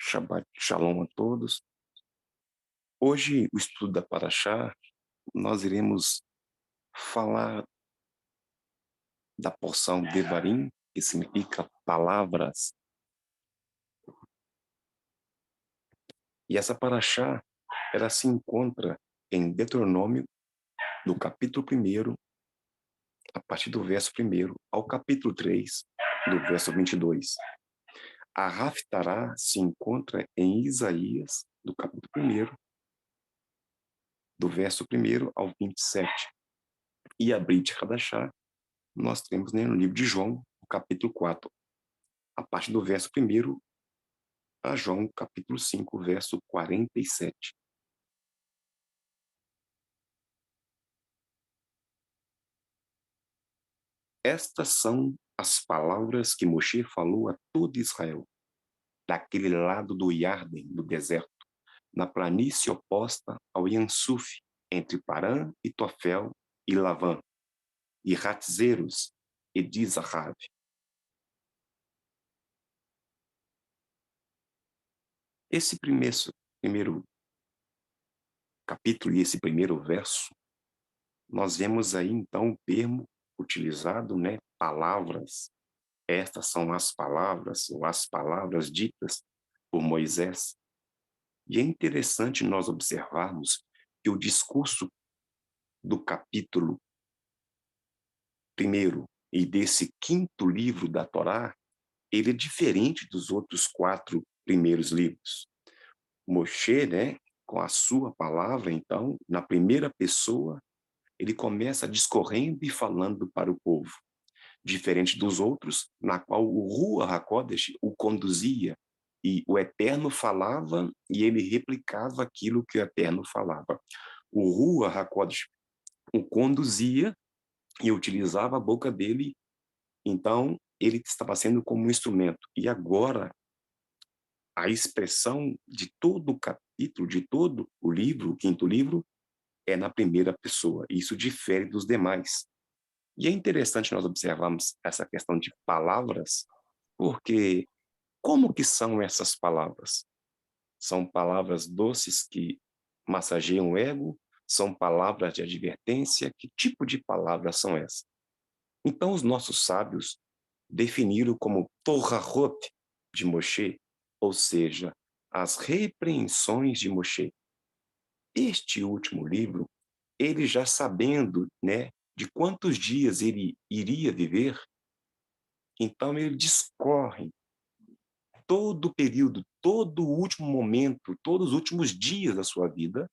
Shabbat Shalom a todos. Hoje, o estudo da Parashá, nós iremos falar da porção Devarim, que significa palavras. E essa Parashá, ela se encontra em Deuteronômio, no capítulo 1, a partir do verso 1 ao capítulo 3, do verso 22. A Haftará se encontra em Isaías, do capítulo 1, do verso 1 ao 27. E a Brit Hadashá nós temos, né, no livro de João, no capítulo 4, a partir do verso 1 a João, capítulo 5, verso 47. Estas são as palavras que Moshe falou a todo Israel, daquele lado do Iarden, do deserto, na planície oposta ao Yansuf, entre Parã e Tofel e Lavã, e Ratzeros e Dizahab. Esse primeiro capítulo e esse primeiro verso, nós vemos aí então o termo utilizado, né, palavras. Estas são as palavras, ou as palavras ditas por Moisés. E é interessante nós observarmos que o discurso do capítulo 1 e desse quinto livro da Torá, ele é diferente dos outros 4 primeiros livros. Moshe, né, com a sua palavra, então, na primeira pessoa, ele começa discorrendo e falando para o povo, diferente dos outros, na qual o Ruach HaKodesh o conduzia, e o Eterno falava e ele replicava aquilo que o Eterno falava. O Ruach HaKodesh o conduzia e utilizava a boca dele, então ele estava sendo como um instrumento. E agora, a expressão de todo o capítulo, de todo o livro, o quinto livro, é na primeira pessoa. Isso difere dos demais. E é interessante nós observarmos essa questão de palavras, porque como que são essas palavras? São palavras doces que massageiam o ego? São palavras de advertência? Que tipo de palavras são essas? Então os nossos sábios definiram como Torahot de Moshe, ou seja, as repreensões de Moshe. Este último livro, ele já sabendo, né, de quantos dias ele iria viver, então ele discorre todo o período, todo o último momento, todos os últimos dias da sua vida,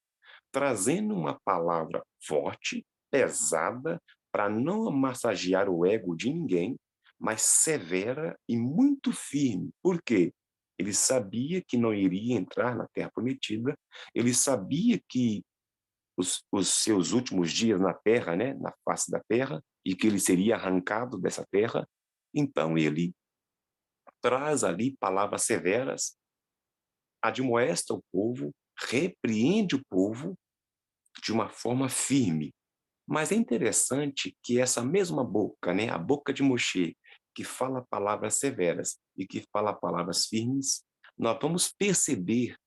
trazendo uma palavra forte, pesada, para não massagear o ego de ninguém, mas severa e muito firme. Por quê? Ele sabia que não iria entrar na Terra Prometida, ele sabia que os seus últimos dias na Terra, né, na face da Terra, e que ele seria arrancado dessa Terra, então ele traz ali palavras severas, admoesta o povo, repreende o povo de uma forma firme. Mas é interessante que essa mesma boca, né, a boca de Moshe, que fala palavras severas e que fala palavras firmes, nós vamos perceber,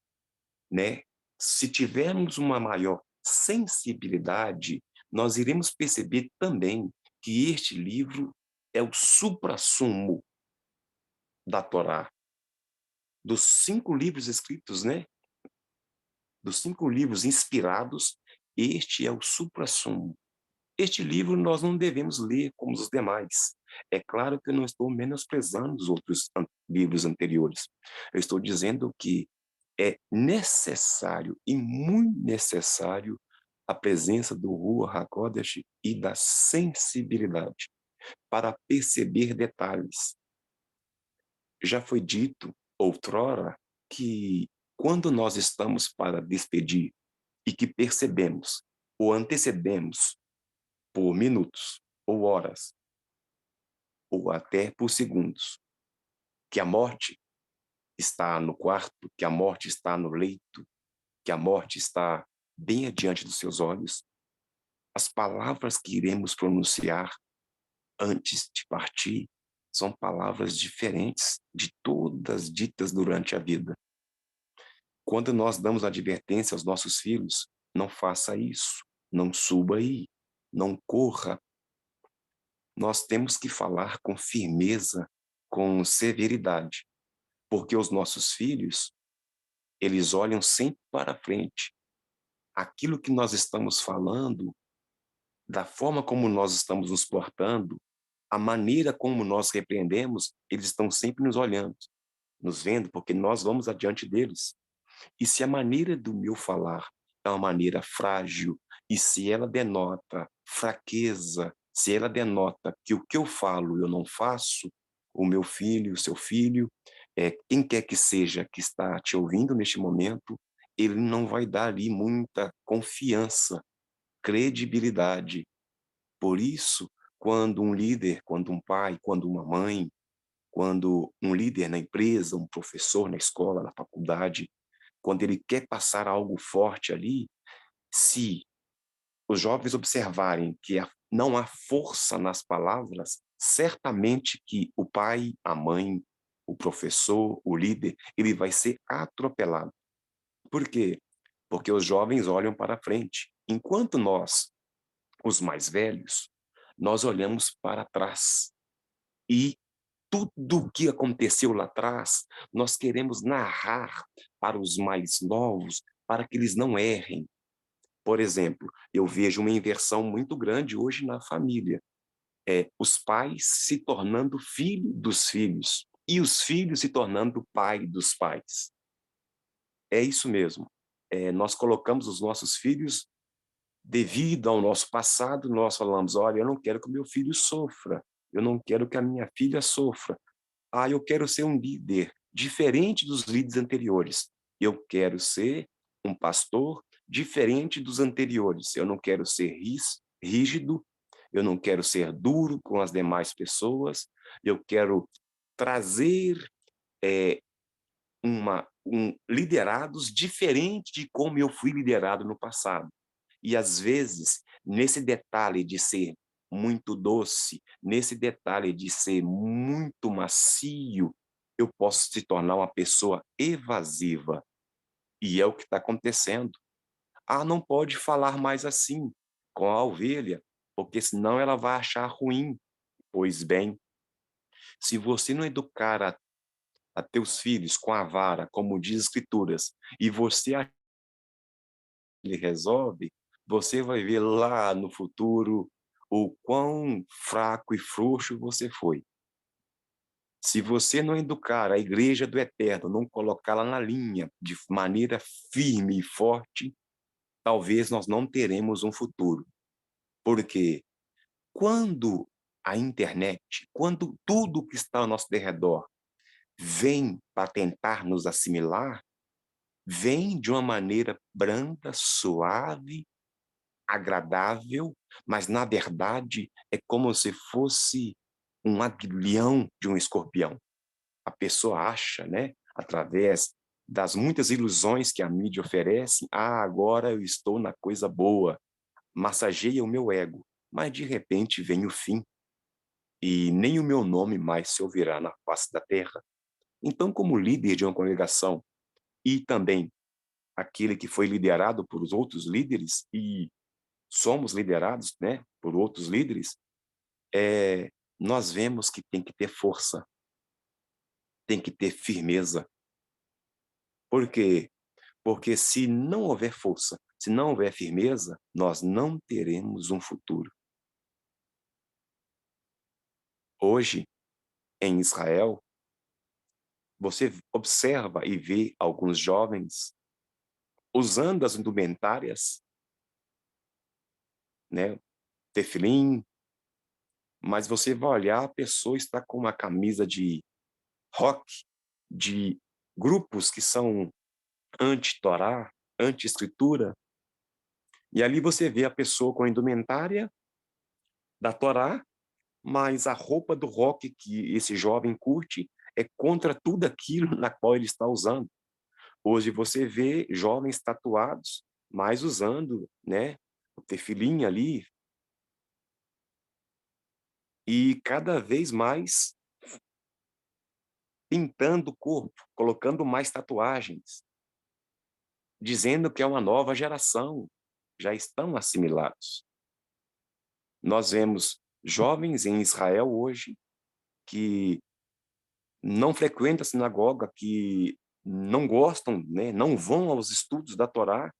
né, se tivermos uma maior sensibilidade, nós iremos perceber também que este livro é o suprassumo da Torá. Dos 5 livros escritos, né, dos 5 livros inspirados, este é o suprassumo. Este livro nós não devemos ler como os demais. É claro que eu não estou menosprezando os outros livros anteriores. Eu estou dizendo que é necessário e muito necessário a presença do Ruach HaKodesh e da sensibilidade para perceber detalhes. Já foi dito outrora que quando nós estamos para despedir e que percebemos ou antecedemos por minutos ou horas ou até por segundos que a morte está no quarto, que a morte está no leito, que a morte está bem adiante dos seus olhos, as palavras que iremos pronunciar antes de partir são palavras diferentes de todas ditas durante a vida. Quando nós damos advertência aos nossos filhos, não faça isso, não suba aí, não corra. Nós temos que falar com firmeza, com severidade, porque os nossos filhos, eles olham sempre para frente. Aquilo que nós estamos falando, da forma como nós estamos nos portando, a maneira como nós repreendemos, eles estão sempre nos olhando, nos vendo, porque nós vamos adiante deles. E se a maneira do meu falar é uma maneira frágil, e se ela denota fraqueza, se ela denota que o que eu falo eu não faço, o meu filho, o seu filho, quem quer que seja que está te ouvindo neste momento, ele não vai dar ali muita confiança, credibilidade. Por isso, quando um líder, quando um pai, quando uma mãe, quando um líder na empresa, um professor na escola, na faculdade, quando ele quer passar algo forte ali, se os jovens observarem que não há força nas palavras, certamente que o pai, a mãe, o professor, o líder, ele vai ser atropelado. Por quê? Porque os jovens olham para frente, enquanto nós, os mais velhos, nós olhamos para trás. E tudo o que aconteceu lá atrás, nós queremos narrar para os mais novos, para que eles não errem. Por exemplo, eu vejo uma inversão muito grande hoje na família. Os pais se tornando filho dos filhos e os filhos se tornando pai dos pais. É isso mesmo. Nós colocamos os nossos filhos devido ao nosso passado, nós falamos, olha, eu não quero que o meu filho sofra, eu não quero que a minha filha sofra. Ah, eu quero ser um líder diferente dos líderes anteriores. Eu quero ser um pastor diferente dos anteriores. Eu não quero ser rígido, eu não quero ser duro com as demais pessoas, eu quero trazer liderados diferentes de como eu fui liderado no passado. E às vezes, nesse detalhe de ser muito doce, nesse detalhe de ser muito macio, eu posso se tornar uma pessoa evasiva. E é o que está acontecendo. Ah, não pode falar mais assim com a ovelha, porque senão ela vai achar ruim. Pois bem, se você não educar a teus filhos com a vara, como diz as Escrituras, e você ele resolve, você vai ver lá no futuro o quão fraco e frouxo você foi. Se você não educar a igreja do Eterno, não colocá-la na linha de maneira firme e forte, talvez nós não teremos um futuro. Porque quando a internet, quando tudo que está ao nosso derredor vem para tentar nos assimilar, vem de uma maneira branda, suave, agradável, mas na verdade é como se fosse um aguilhão de um escorpião. A pessoa acha, né, através das muitas ilusões que a mídia oferece, ah, agora eu estou na coisa boa, massageia o meu ego, mas de repente vem o fim e nem o meu nome mais se ouvirá na face da terra. Então, como líder de uma congregação e também aquele que foi liderado por os outros líderes e somos liderados, né, por outros líderes, nós vemos que tem que ter força, tem que ter firmeza. Por quê? Porque se não houver força, se não houver firmeza, nós não teremos um futuro. Hoje, em Israel, você observa e vê alguns jovens usando as indumentárias, né, tefilim, mas você vai olhar, a pessoa está com uma camisa de rock, de grupos que são anti-Torá, anti-escritura, e ali você vê a pessoa com a indumentária da Torá, mas a roupa do rock que esse jovem curte é contra tudo aquilo na qual ele está usando. Hoje você vê jovens tatuados, mas usando, né, o tefilim ali, e cada vez mais pintando o corpo, colocando mais tatuagens. dizendo que é uma nova geração, já estão assimilados. Nós vemos jovens em Israel hoje que não frequentam a sinagoga, que não gostam, né, não vão aos estudos da Torá,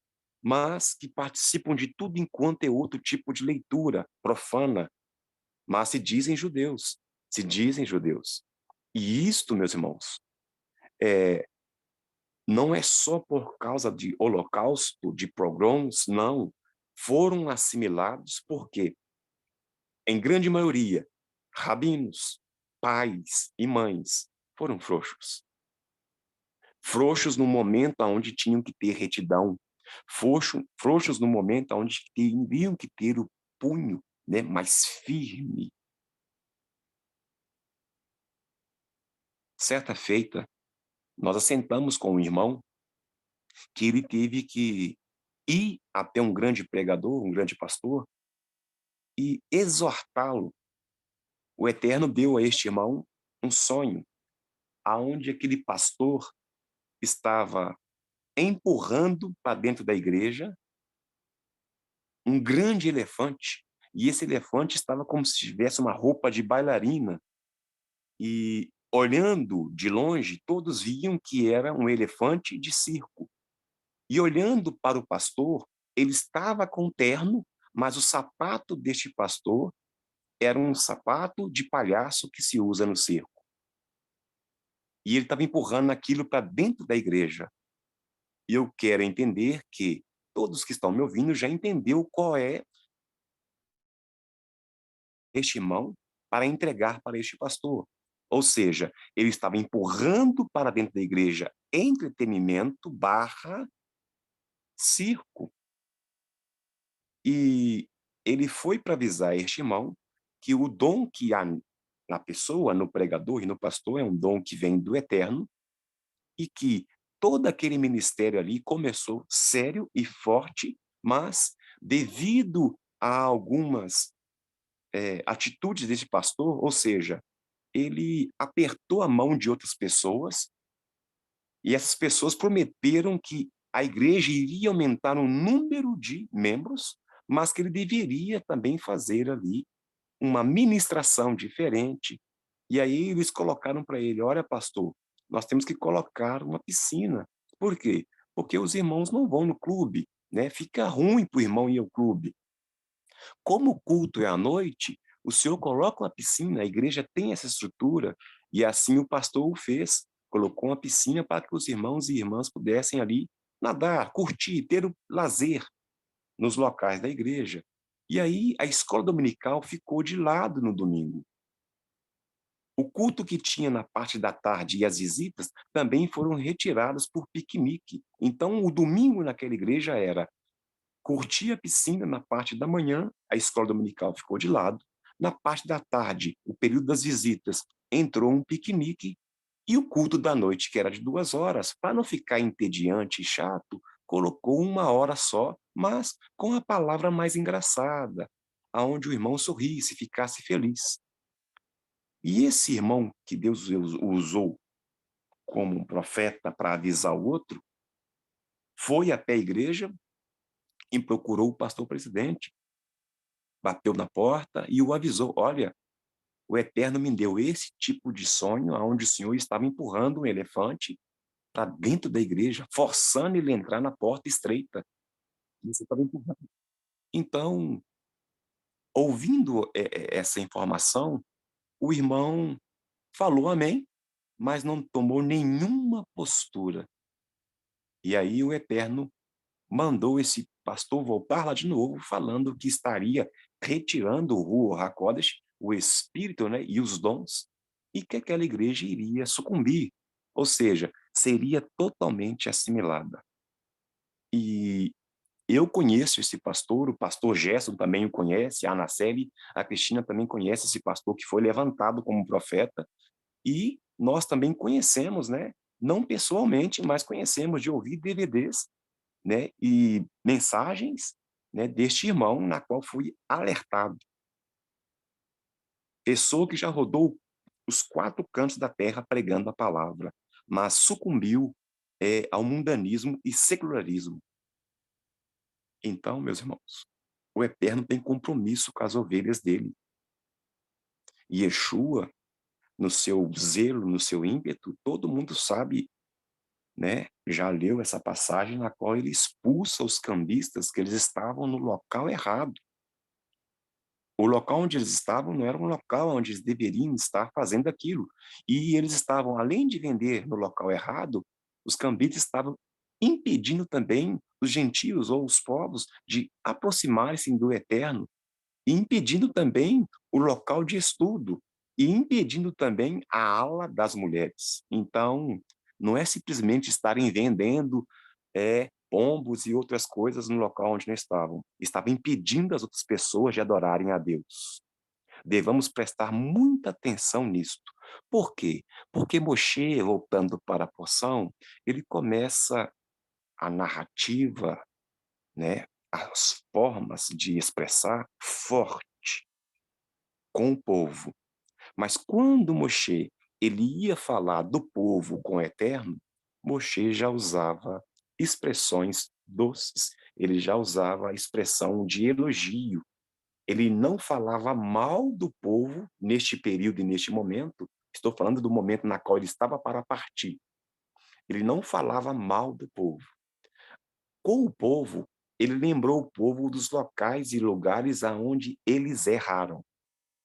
mas que participam de tudo enquanto é outro tipo de leitura profana, mas se dizem judeus, se dizem judeus. E isto, meus irmãos, é, não é só por causa de holocausto, de pogroms, não. Foram assimilados porque, em grande maioria, rabinos, pais e mães foram frouxos. Frouxos no momento onde tinham que ter retidão, frouxos no momento onde teriam que ter o punho, né, mais firme. Certa feita, nós assentamos com um irmão que ele teve que ir até um grande pregador, um grande pastor, e exortá-lo. O Eterno deu a este irmão um sonho, aonde aquele pastor estava empurrando para dentro da igreja um grande elefante, e esse elefante estava como se tivesse uma roupa de bailarina, e olhando de longe, todos viam que era um elefante de circo. E olhando para o pastor, ele estava com terno, mas o sapato deste pastor era um sapato de palhaço que se usa no circo. E ele estava empurrando aquilo para dentro da igreja. E eu quero entender que todos que estão me ouvindo já entendeu qual é este irmão para entregar para este pastor. Ou seja, ele estava empurrando para dentro da igreja entretenimento barra circo. E ele foi para avisar este irmão que o dom que há na pessoa, no pregador e no pastor, é um dom que vem do Eterno, e que todo aquele ministério ali começou sério e forte, mas devido a algumas atitudes desse pastor, ou seja, ele apertou a mão de outras pessoas, e essas pessoas prometeram que a igreja iria aumentar o número de membros, mas que ele deveria também fazer ali uma ministração diferente. E aí eles colocaram para ele: olha, pastor, nós temos que colocar uma piscina. Por quê? Porque os irmãos não vão no clube, né? Fica ruim para o irmão ir ao clube. Como o culto é à noite, o senhor coloca uma piscina, a igreja tem essa estrutura, e assim o pastor o fez. Colocou uma piscina para que os irmãos e irmãs pudessem ali nadar, curtir, ter o lazer nos locais da igreja. E aí a escola dominical ficou de lado no domingo. O culto que tinha na parte da tarde e as visitas também foram retiradas por piquenique. Então, o domingo naquela igreja era curtir a piscina na parte da manhã, a escola dominical ficou de lado. Na parte da tarde, o período das visitas, entrou um piquenique, e o culto da noite, que era de 2 horas, para não ficar entediante e chato, colocou 1 hora só, mas com a palavra mais engraçada, aonde o irmão sorrisse, ficasse feliz. E esse irmão que Deus usou como um profeta para avisar o outro, foi até a igreja e procurou o pastor presidente, bateu na porta e o avisou: olha, o Eterno me deu esse tipo de sonho, onde o senhor estava empurrando um elefante para dentro da igreja, forçando ele a entrar na porta estreita. E você estava empurrando. Então, ouvindo essa informação, o irmão falou amém, mas não tomou nenhuma postura. E aí o Eterno mandou esse pastor voltar lá de novo, falando que estaria retirando o Ruach HaKodesh, o Espírito, né, e os dons, e que aquela igreja iria sucumbir, ou seja, seria totalmente assimilada. E eu conheço esse pastor, o pastor Gerson também o conhece, a Anaceli, a Cristina também conhece esse pastor que foi levantado como profeta, e nós também conhecemos, né, não pessoalmente, mas conhecemos de ouvir DVDs, né, e mensagens, né, deste irmão na qual fui alertado. Pessoa que já rodou os 4 cantos da terra pregando a palavra, mas sucumbiu ao mundanismo e secularismo. Então, meus irmãos, o Eterno tem compromisso com as ovelhas dele. E Yeshua, no seu zelo, no seu ímpeto, todo mundo sabe, né? Já leu essa passagem na qual ele expulsa os cambistas que eles estavam no local errado. O local onde eles estavam não era um local onde eles deveriam estar fazendo aquilo. E eles estavam, além de vender no local errado, os cambistas estavam impedindo também os gentios ou os povos de aproximarem-se do Eterno, e impedindo também o local de estudo, e impedindo também a ala das mulheres. Então, não é simplesmente estarem vendendo pombos e outras coisas no local onde não estavam. Estava impedindo as outras pessoas de adorarem a Deus. Devamos prestar muita atenção nisto. Por quê? Porque Moshe, voltando para a porção, ele começa a narrativa, né, as formas de expressar forte com o povo. Mas quando Moshe ele ia falar do povo com o Eterno, Moshe já usava expressões doces, ele já usava a expressão de elogio. Ele não falava mal do povo neste período e neste momento. Estou falando do momento na qual ele estava para partir. Ele não falava mal do povo. Com o povo, ele lembrou o povo dos locais e lugares aonde eles erraram.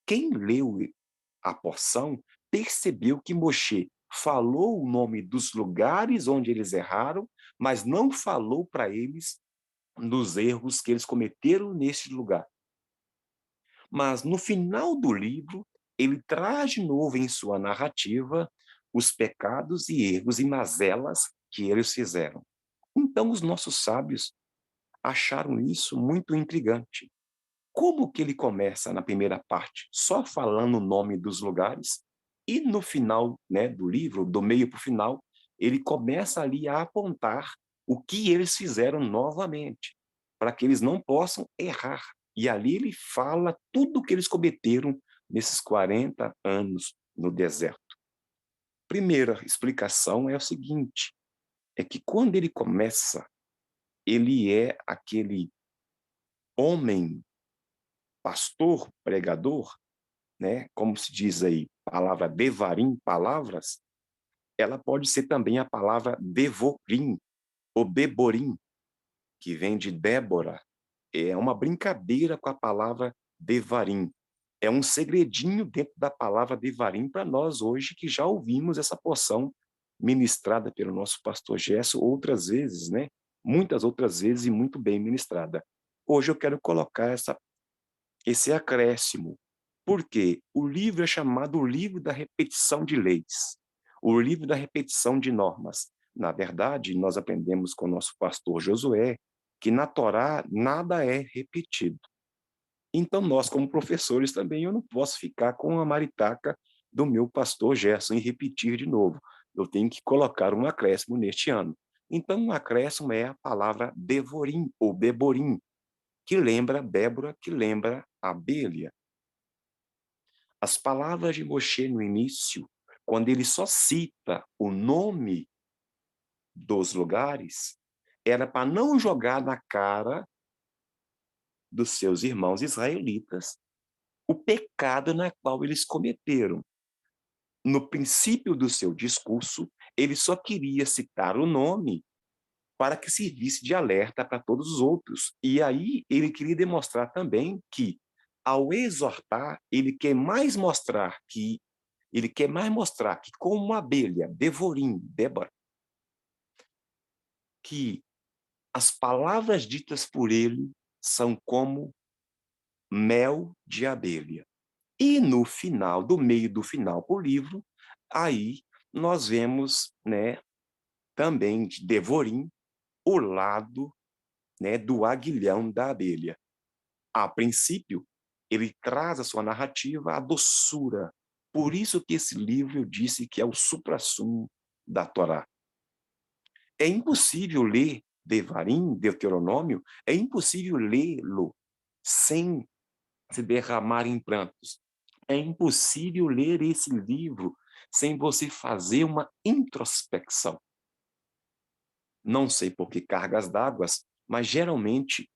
Quem leu a porção percebeu que Moshe falou o nome dos lugares onde eles erraram, mas não falou para eles dos erros que eles cometeram neste lugar. Mas no final do livro, ele traz de novo em sua narrativa os pecados e erros e mazelas que eles fizeram. Então os nossos sábios acharam isso muito intrigante. Como que ele começa na primeira parte só falando o nome dos lugares e no final, né, do livro, do meio para o final, ele começa ali a apontar o que eles fizeram novamente, para que eles não possam errar. E ali ele fala tudo o que eles cometeram nesses 40 anos no deserto. Primeira explicação é o seguinte, é que quando ele começa, ele é aquele homem, pastor, pregador, né, como se diz aí, palavra devarim, palavras, ela pode ser também a palavra devorim, ou beborim, que vem de Débora. É uma brincadeira com a palavra devarim. É um segredinho dentro da palavra devarim para nós hoje, que já ouvimos essa porção ministrada pelo nosso pastor Gerson outras vezes, né? Muitas outras vezes e muito bem ministrada. Hoje eu quero colocar esse acréscimo, porque o livro é chamado o livro da repetição de leis, o livro da repetição de normas. Na verdade, nós aprendemos com o nosso pastor Josué que na Torá nada é repetido. Então, nós, como professores, também eu não posso ficar com a maritaca do meu pastor Gerson e repetir de novo. Eu tenho que colocar um acréscimo neste ano. Então, um acréscimo é a palavra devorim ou beborim, que lembra Débora, que lembra abelha. As palavras de Moshe no início, quando ele só cita o nome dos lugares, era para não jogar na cara dos seus irmãos israelitas o pecado na qual eles cometeram. No princípio do seu discurso, ele só queria citar o nome para que servisse de alerta para todos os outros. E aí ele queria demonstrar também que, ao exortar, ele quer mais mostrar que, como uma abelha, Devorim, Débora, que as palavras ditas por ele são como mel de abelha. E no final, do meio do final do livro, aí nós vemos, né, também de Devorim, o lado, né, do aguilhão da abelha. A princípio, ele traz a sua narrativa a doçura. Por isso que esse livro eu disse que é o suprassumo da Torá. É impossível ler Devarim, Deuteronômio, é impossível lê-lo sem se derramar em prantos. É impossível ler esse livro sem você fazer uma introspecção. não sei por que cargas d'água, mas geralmente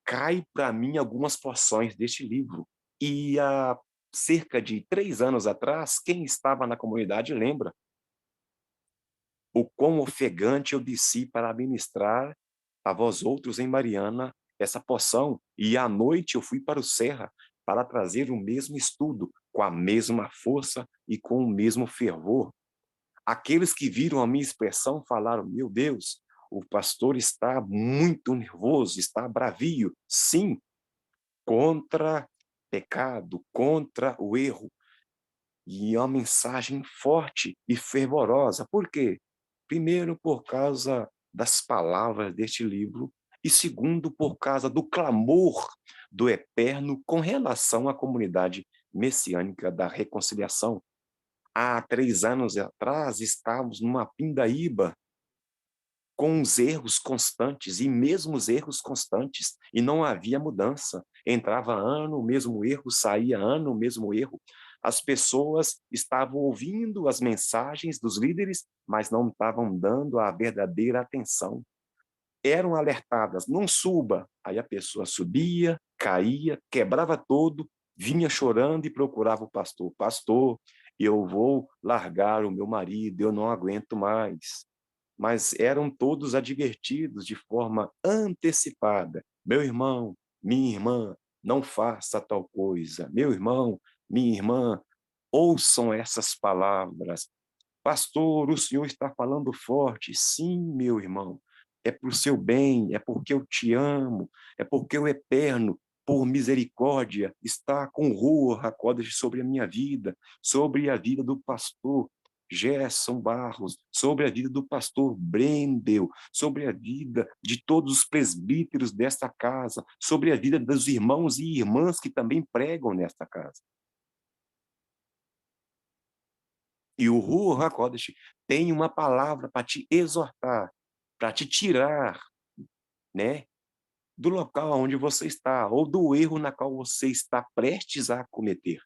cai para mim algumas porções deste livro. E há cerca de 3 anos atrás, quem estava na comunidade lembra o quão ofegante eu desci para ministrar a vós outros em Mariana essa porção, e à noite eu fui para o Serra para trazer o mesmo estudo, com a mesma força e com o mesmo fervor. Aqueles que viram a minha expressão falaram: meu Deus, o pastor está muito nervoso, está bravio. Sim, contra pecado, contra o erro. E é uma mensagem forte e fervorosa. Por quê? Primeiro, por causa das palavras deste livro, e segundo, por causa do clamor do Eterno com relação à comunidade messiânica da reconciliação. Há 3 anos atrás, estávamos numa pindaíba com os erros constantes e mesmo os erros constantes, e não havia mudança. Entrava ano, o mesmo erro, saía ano, o mesmo erro. As pessoas estavam ouvindo as mensagens dos líderes, mas não estavam dando a verdadeira atenção. Eram alertadas: não suba. Aí a pessoa subia, caía, quebrava todo, vinha chorando e procurava o pastor. Pastor, eu vou largar o meu marido, eu não aguento mais. Mas eram todos advertidos de forma antecipada: meu irmão, minha irmã, não faça tal coisa. Meu irmão, minha irmã, ouçam essas palavras. Pastor, o senhor está falando forte. Sim, meu irmão, é para o seu bem, é porque eu te amo, é porque o Eterno, por misericórdia, está com Ruach HaKodesh sobre a minha vida, sobre a vida do pastor Gerson Barros, sobre a vida do pastor Brendel, sobre a vida de todos os presbíteros desta casa, sobre a vida dos irmãos e irmãs que também pregam nesta casa. E o Ruach HaKodesh tem uma palavra para te exortar, para te tirar, né, do local onde você está, ou do erro na qual você está prestes a cometer.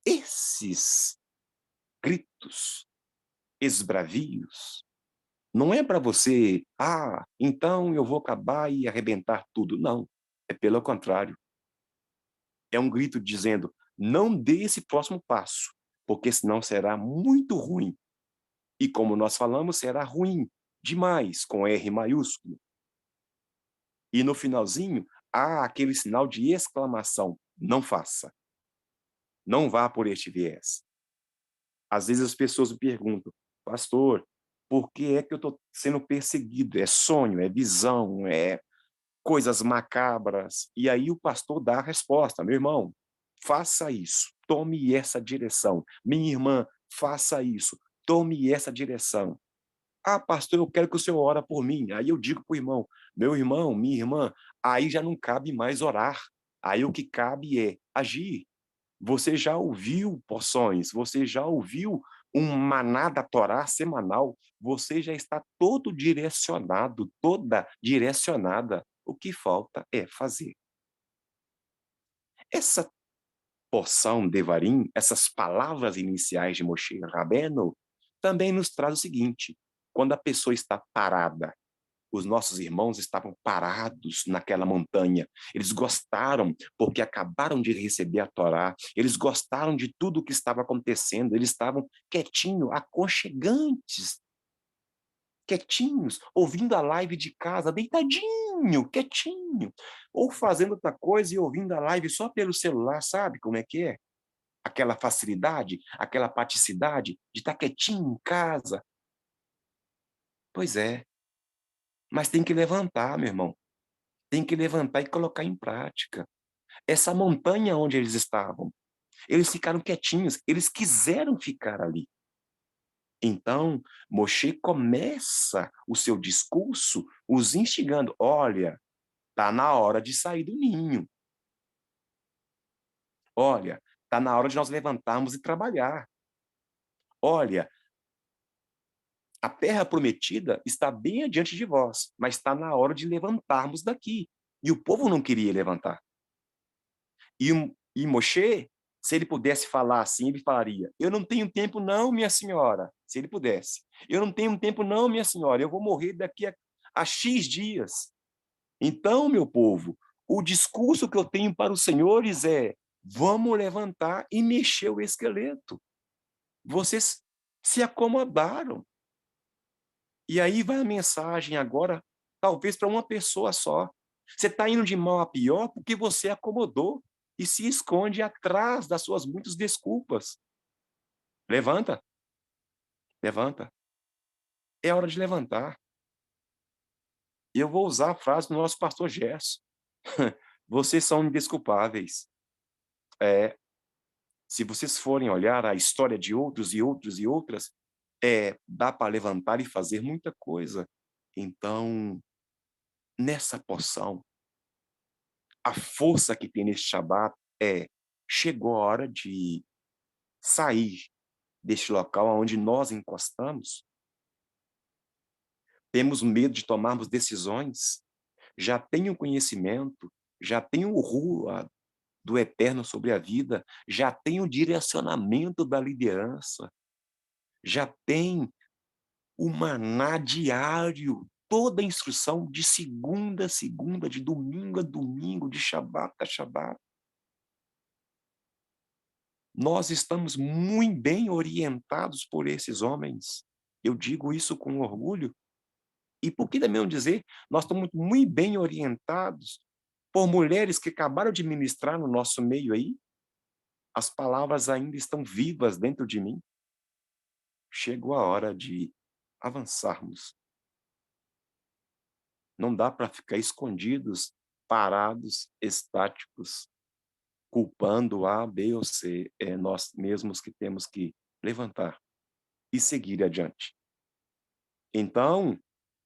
Esses gritos, esbravios, não é para você: então eu vou acabar e arrebentar tudo. Não, é pelo contrário. É um grito dizendo: não dê esse próximo passo, porque senão será muito ruim. E como nós falamos, será ruim demais, com R maiúsculo. E no finalzinho, há aquele sinal de exclamação: não faça, não vá por este viés. Às vezes as pessoas me perguntam: pastor, por que é que eu estou sendo perseguido? É sonho, é visão, é coisas macabras. E aí o pastor dá a resposta: meu irmão, faça isso, tome essa direção. Minha irmã, faça isso, tome essa direção. Pastor, eu quero que o senhor ore por mim. Aí eu digo para o irmão: meu irmão, minha irmã, aí já não cabe mais orar. Aí o que cabe é agir. Você já ouviu porções, você já ouviu um maná da Torá semanal, você já está todo direcionado, toda direcionada. O que falta é fazer. Essa porção Devarim, essas palavras iniciais de Moshe Rabbeinu, também nos traz o seguinte: quando a pessoa está parada, os nossos irmãos estavam parados naquela montanha. Eles gostaram porque acabaram de receber a Torá. Eles gostaram de tudo o que estava acontecendo. Eles estavam quietinhos, aconchegantes, quietinhos, ouvindo a live de casa, deitadinho, quietinho, ou fazendo outra coisa e ouvindo a live só pelo celular, sabe como é que é? Aquela facilidade, aquela praticidade de estar quietinho em casa. Pois é, mas tem que levantar, meu irmão. Tem que levantar e colocar em prática. Essa montanha onde eles estavam, eles ficaram quietinhos, eles quiseram ficar ali. Então, Moshe começa o seu discurso os instigando: olha, está na hora de sair do ninho. Olha, está na hora de nós levantarmos e trabalhar. Olha, a terra prometida está bem adiante de vós, mas está na hora de levantarmos daqui. E o povo não queria levantar. E Moshe Se ele pudesse falar assim, ele falaria: eu não tenho tempo não, minha senhora. Se ele pudesse. Eu não tenho tempo não, minha senhora. Eu vou morrer daqui a X dias. Então, meu povo, o discurso que eu tenho para os senhores é: vamos levantar e mexer o esqueleto. Vocês se acomodaram. E aí vai a mensagem agora, talvez para uma pessoa só. Você está indo de mal a pior porque você acomodou e se esconde atrás das suas muitas desculpas. Levanta, levanta. É hora de levantar. E eu vou usar a frase do nosso pastor Gerson. Vocês são indesculpáveis. É, se vocês forem olhar a história de outros e outros e outras, dá para levantar e fazer muita coisa. Então, nessa porção, a força que tem nesse Shabat chegou a hora de sair deste local onde nós encostamos. Temos medo de tomarmos decisões, já tenho conhecimento, já tenho o rua do eterno sobre a vida, já tenho o direcionamento da liderança, já tem o maná diário, toda a instrução de segunda a segunda, de domingo a domingo, de Shabat a Shabat. Nós estamos muito bem orientados por esses homens. Eu digo isso com orgulho. E por que também não dizer, nós estamos muito bem orientados por mulheres que acabaram de ministrar no nosso meio aí. As palavras ainda estão vivas dentro de mim. Chegou a hora de avançarmos. Não dá para ficar escondidos, parados, estáticos, culpando A, B ou C. É nós mesmos que temos que levantar e seguir adiante. Então,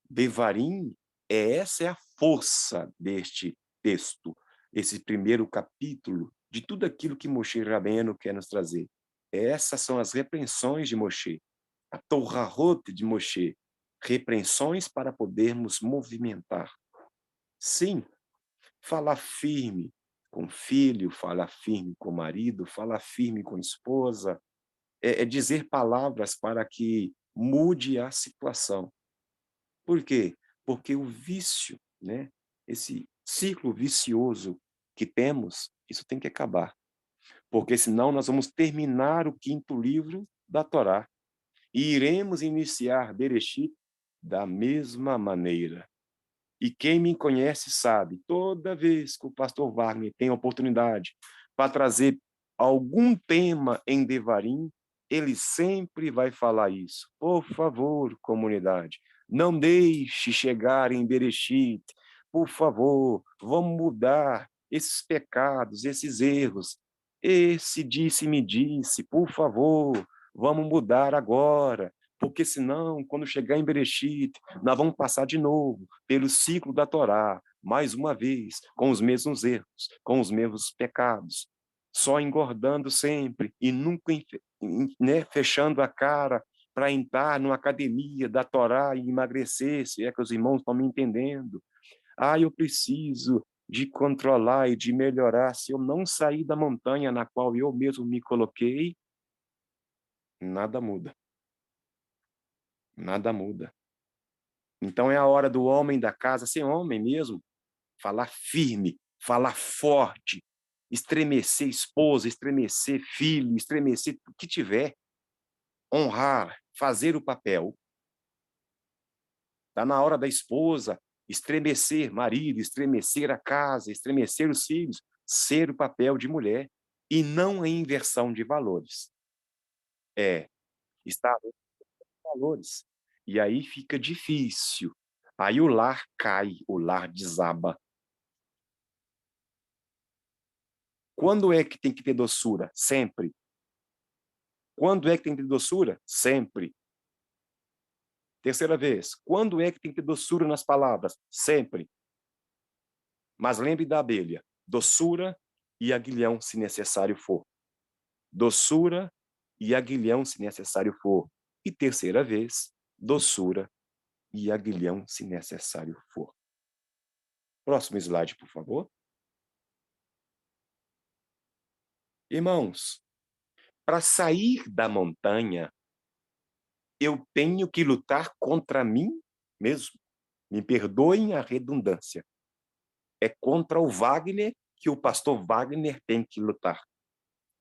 Devarim, essa é a força deste texto, esse primeiro capítulo, de tudo aquilo que Moshe Rabbeinu quer nos trazer. Essas são as repreensões de Moshe, a Torahot de Moshe, repreensões para podermos movimentar. Sim, falar firme com filho, falar firme com marido, falar firme com esposa, é dizer palavras para que mude a situação. Por quê? Porque o vício, né, esse ciclo vicioso que temos, isso tem que acabar. Porque senão nós vamos terminar o quinto livro da Torá e iremos iniciar Bereshit da mesma maneira. E quem me conhece sabe, toda vez que o pastor Wagner tem oportunidade para trazer algum tema em Devarim, ele sempre vai falar isso. Por favor, comunidade, não deixe chegar em Bereshit. Por favor, vamos mudar esses pecados, esses erros. Esse disse-me disse, por favor, vamos mudar agora. Porque senão, quando chegar em Bereshit, nós vamos passar de novo pelo ciclo da Torá, mais uma vez, com os mesmos erros, com os mesmos pecados, só engordando sempre e nunca né, fechando a cara para entrar numa academia da Torá e emagrecer, se é que os irmãos estão me entendendo. Eu preciso de controlar e de melhorar. Se eu não sair da montanha na qual eu mesmo me coloquei, nada muda. Nada muda. Então é a hora do homem da casa ser homem mesmo, falar firme, falar forte, estremecer esposa, estremecer filho, estremecer o que tiver, honrar, fazer o papel. Está na hora da esposa estremecer marido, estremecer a casa, estremecer os filhos, ser o papel de mulher e não a inversão de valores. Está valores. E aí fica difícil. Aí o lar cai, o lar desaba. Quando é que tem que ter doçura? Sempre. Quando é que tem que ter doçura? Sempre. Terceira vez. Quando é que tem que ter doçura nas palavras? Sempre. Mas lembre da abelha. Doçura e aguilhão, se necessário for. Doçura e aguilhão, se necessário for. E terceira vez, doçura e aguilhão, se necessário for. Próximo slide, por favor. Irmãos, para sair da montanha, eu tenho que lutar contra mim mesmo. Me perdoem a redundância. É contra o Wagner que o pastor Wagner tem que lutar.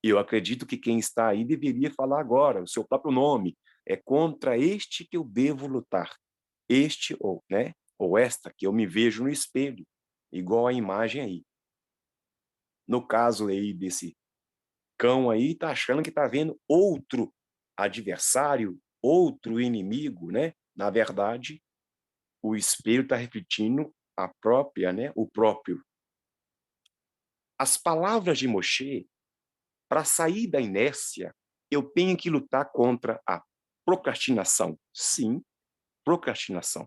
E eu acredito que quem está aí deveria falar agora, o seu próprio nome. É contra este que eu devo lutar. Este ou, né? Ou esta que eu me vejo no espelho, igual a imagem aí. No caso aí desse cão aí, tá achando que tá vendo outro adversário, outro inimigo, né? Na verdade, o espelho está refletindo a própria, né? O próprio. As palavras de Moshe, para sair da inércia, eu tenho que lutar contra a procrastinação. Sim, procrastinação.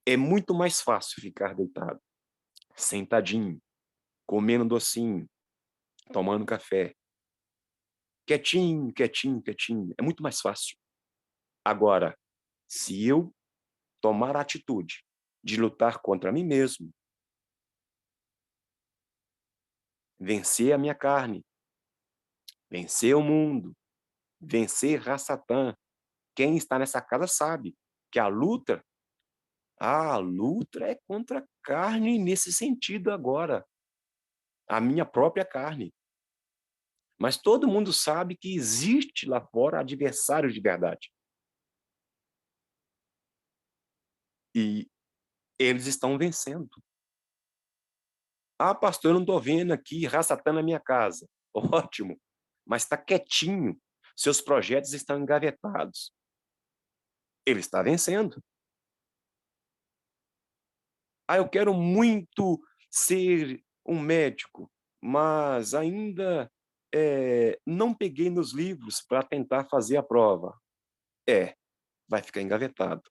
É muito mais fácil ficar deitado, sentadinho, comendo docinho, tomando café, quietinho, quietinho, quietinho. É muito mais fácil. Agora, se eu tomar a atitude de lutar contra mim mesmo, vencer a minha carne, vencer o mundo, vencer Rassatã, quem está nessa casa sabe que a luta é contra a carne nesse sentido agora, a minha própria carne. Mas todo mundo sabe que existe lá fora adversários de verdade. E eles estão vencendo. Ah, pastor, eu não estou vendo aqui Rassatã na minha casa. Ótimo, mas está quietinho. Seus projetos estão engavetados. Ele está vencendo. Ah, eu quero muito ser um médico, mas ainda não peguei nos livros para tentar fazer a prova. Vai ficar engavetado.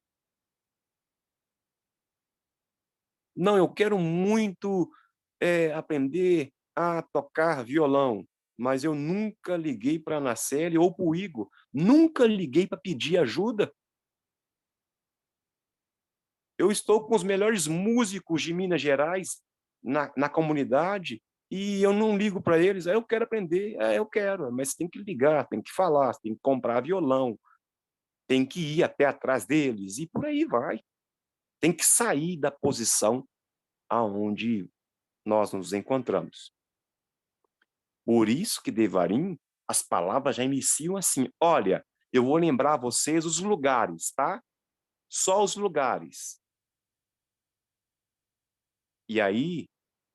Não, eu quero muito aprender a tocar violão, mas eu nunca liguei para a Nacelle ou para o Igor, nunca liguei para pedir ajuda. Eu estou com os melhores músicos de Minas Gerais na comunidade e eu não ligo para eles. Eu quero aprender, eu quero, mas tem que ligar, tem que falar, tem que comprar violão, tem que ir até atrás deles e por aí vai. Tem que sair da posição aonde nós nos encontramos. Por isso que Devarim, as palavras já iniciam assim: olha, eu vou lembrar a vocês os lugares, tá? Só os lugares. E aí,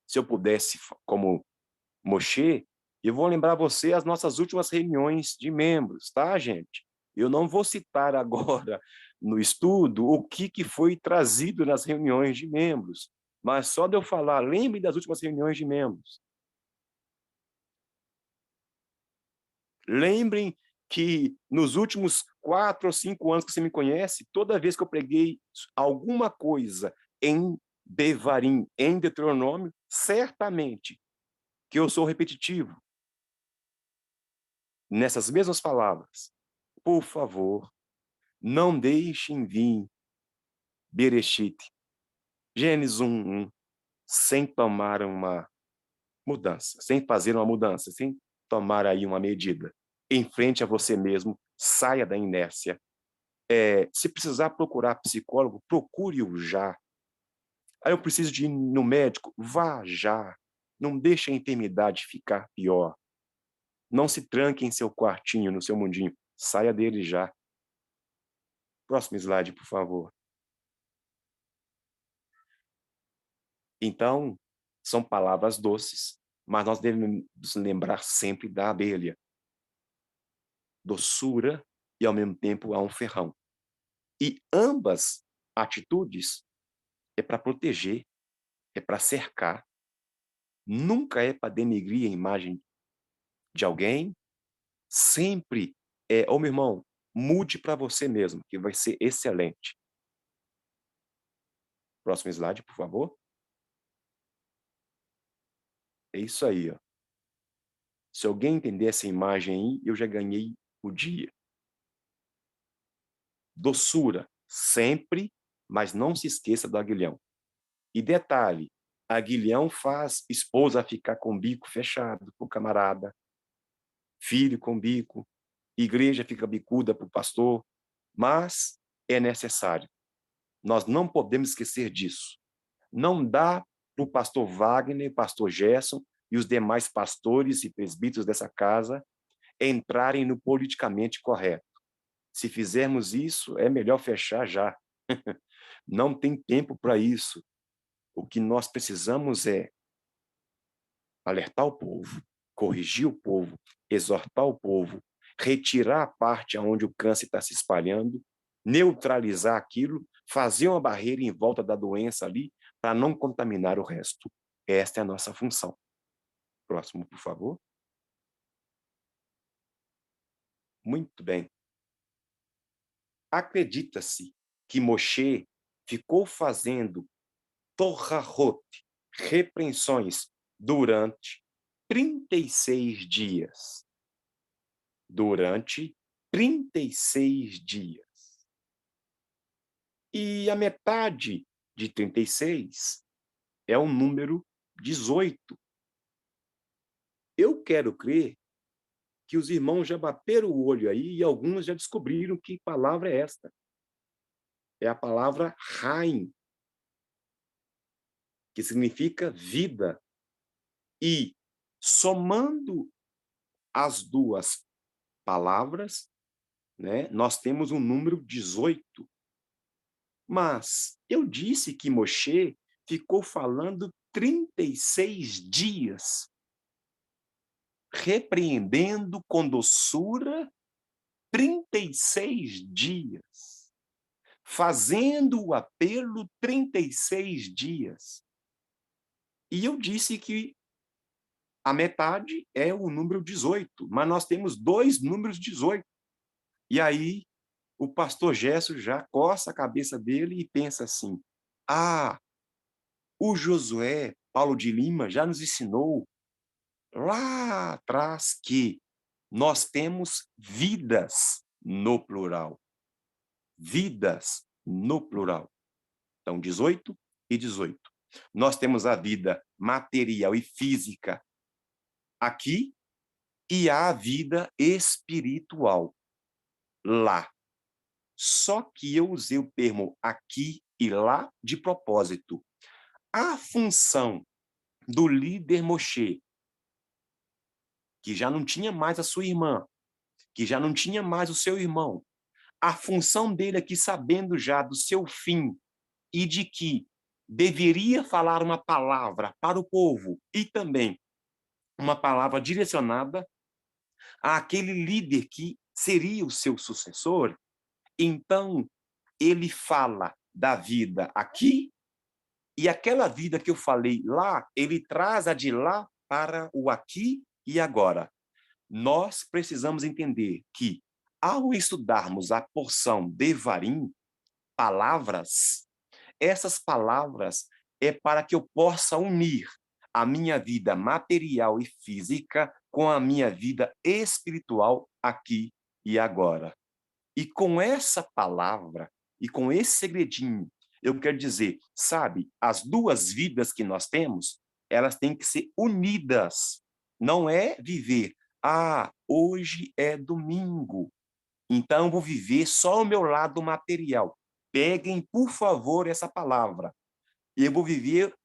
se eu pudesse, como Moshe, eu vou lembrar você as nossas últimas reuniões de membros, tá, gente? Eu não vou citar agora no estudo o que foi trazido nas reuniões de membros, mas só de eu falar, lembre das últimas reuniões de membros. Lembrem que nos últimos 4 ou 5 anos que você me conhece, toda vez que eu preguei alguma coisa em Devarim, em Deuteronômio, certamente que eu sou repetitivo nessas mesmas palavras. Por favor, não deixem vir Bereshit, Gênesis 1:1, sem tomar uma mudança, sem fazer uma mudança, sem tomar aí uma medida. Enfrente a você mesmo, saia da inércia. Se precisar procurar psicólogo, procure-o já. Aí eu preciso de ir no médico, vá já. Não deixe a enfermidade ficar pior. Não se tranque em seu quartinho, no seu mundinho. Saia dele já. Próximo slide, por favor. Então, são palavras doces, mas nós devemos lembrar sempre da abelha. Doçura e, ao mesmo tempo, há um ferrão. E ambas atitudes é para proteger, é para cercar. Nunca é para denegrir a imagem de alguém. Sempre meu irmão, mude para você mesmo, que vai ser excelente. Próximo slide, por favor. É isso aí, ó. Se alguém entender essa imagem aí, eu já ganhei o dia. Doçura, sempre, mas não se esqueça do aguilhão. E detalhe, Aguilhão faz esposa ficar com o bico fechado pro camarada, filho com bico, igreja fica bicuda pro pastor, mas é necessário. Nós não podemos esquecer disso. Não dá para o pastor Wagner, pastor Gerson e os demais pastores e presbíteros dessa casa entrarem no politicamente correto. Se fizermos isso, é melhor fechar já. Não tem tempo para isso. O que nós precisamos é alertar o povo, corrigir o povo, exortar o povo, retirar a parte onde o câncer está se espalhando, neutralizar aquilo, fazer uma barreira em volta da doença ali para não contaminar o resto. Esta é a nossa função. Próximo, por favor. Muito bem. Acredita-se que Moshe ficou fazendo torrahot, repreensões, durante 36 dias. Durante 36 dias. E a metade de 36 é o número 18. Eu quero crer que os irmãos já bateram o olho aí e alguns já descobriram que palavra é esta. É a palavra Haim, que significa vida. E somando as duas palavras, né, nós temos um número 18. Mas eu disse que Moshe ficou falando 36 dias, repreendendo com doçura 36 dias, fazendo o apelo 36 dias. E eu disse que a metade é o número 18, mas nós temos dois números 18. E aí o pastor Gesso já coça a cabeça dele e pensa assim: ah, o Josué Paulo de Lima já nos ensinou lá atrás que nós temos vidas no plural. Vidas no plural. Então, 18 e 18. Nós temos a vida material e física aqui e a vida espiritual lá. Só que eu usei o termo aqui e lá de propósito. A função do líder Moshe, que já não tinha mais a sua irmã, que já não tinha mais o seu irmão, a função dele aqui, sabendo já do seu fim e de que deveria falar uma palavra para o povo e também uma palavra direcionada àquele líder que seria o seu sucessor, então ele fala da vida aqui e aquela vida que eu falei lá, ele traz a de lá para o aqui e agora. Nós precisamos entender que, ao estudarmos a porção Devarim, palavras, essas palavras é para que eu possa unir a minha vida material e física com a minha vida espiritual aqui e agora. E com essa palavra e com esse segredinho, eu quero dizer, sabe, as duas vidas que nós temos, elas têm que ser unidas. Não é viver, hoje é domingo, então eu vou viver só o meu lado material. Peguem, por favor, essa palavra. Eu vou viver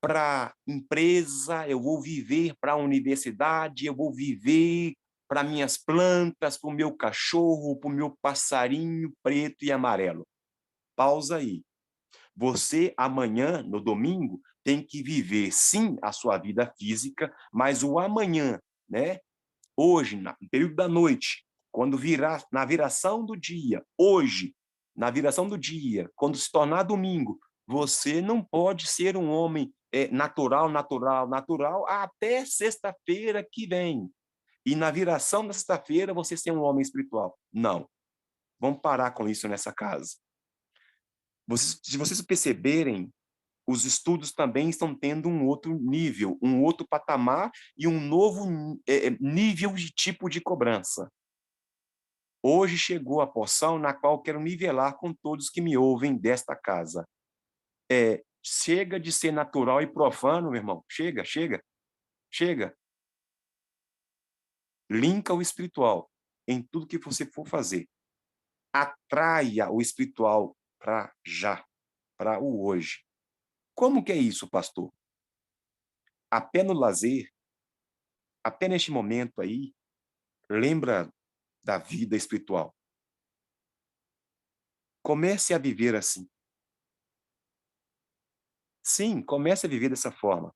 para empresa, eu vou viver para a universidade, eu vou viver para minhas plantas, para o meu cachorro, para o meu passarinho preto e amarelo. Pausa aí. Você, amanhã, no domingo, tem que viver, sim, a sua vida física, mas o amanhã, né? Hoje, no período da noite, quando virar, na viração do dia, hoje, na viração do dia, quando se tornar domingo, você não pode ser um homem natural, natural, natural, até sexta-feira que vem. E na viração da sexta-feira, você ser um homem espiritual. Não. Vamos parar com isso nessa casa. Se vocês perceberem, os estudos também estão tendo um outro nível, um outro patamar e um novo nível de tipo de cobrança. Hoje chegou a porção na qual quero nivelar com todos que me ouvem desta casa. Chega de ser natural e profano, meu irmão. Chega, chega, chega. Linka o espiritual em tudo que você for fazer. Atraia o espiritual para já, para o hoje. Como que é isso, pastor? Apenas no lazer, até neste momento aí, lembra da vida espiritual. Comece a viver assim. Sim, comece a viver dessa forma.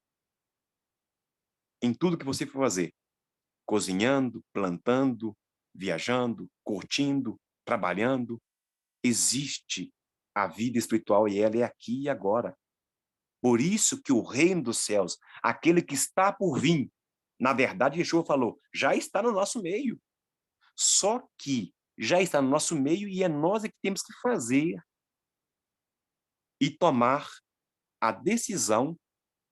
Em tudo que você for fazer. Cozinhando, plantando, viajando, curtindo, trabalhando. Existe a vida espiritual e ela é aqui e agora. Por isso que o reino dos céus, aquele que está por vir, na verdade, Yeshua falou, já está no nosso meio. Só que já está no nosso meio e é nós que temos que fazer e tomar a decisão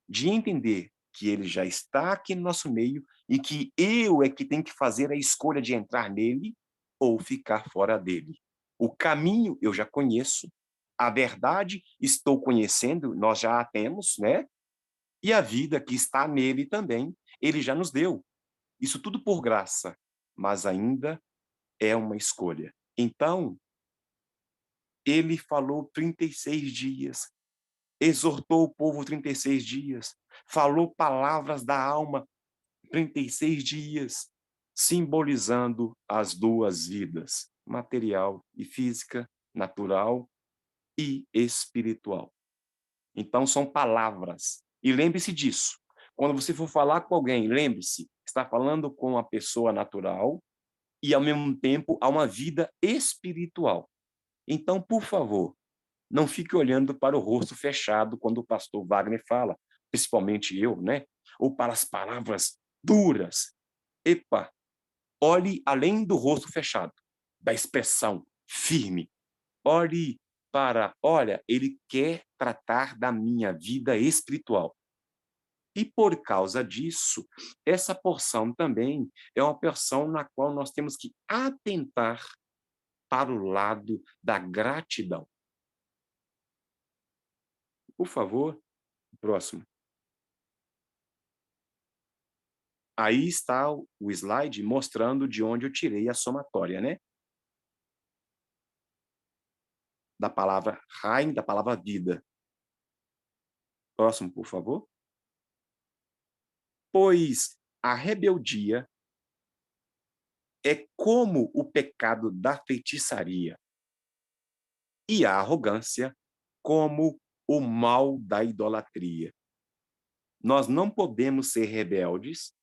de entender que ele já está aqui no nosso meio e que eu é que tenho que fazer a escolha de entrar nele ou ficar fora dele. O caminho eu já conheço, a verdade estou conhecendo, nós já a temos, né? E a vida que está nele também, ele já nos deu. Isso tudo por graça, mas ainda é uma escolha. Então, ele falou 36 dias, exortou o povo 36 dias, falou palavras da alma 36 dias, simbolizando as duas vidas, material e física, natural e espiritual. Então, são palavras. E lembre-se disso. Quando você for falar com alguém, lembre-se, está falando com uma pessoa natural e, ao mesmo tempo, há uma vida espiritual. Então, por favor, não fique olhando para o rosto fechado quando o pastor Wagner fala, principalmente eu, né? Ou para as palavras duras. Epa, olhe além do rosto fechado, da expressão firme. Olhe para, olha, ele quer tratar da minha vida espiritual. E por causa disso, essa porção também é uma porção na qual nós temos que atentar para o lado da gratidão. Por favor, próximo. Aí está o slide mostrando de onde eu tirei a somatória, né? Da palavra Rain, da palavra vida. Próximo, por favor. Pois a rebeldia é como o pecado da feitiçaria e a arrogância como o mal da idolatria. Nós não podemos ser rebeldes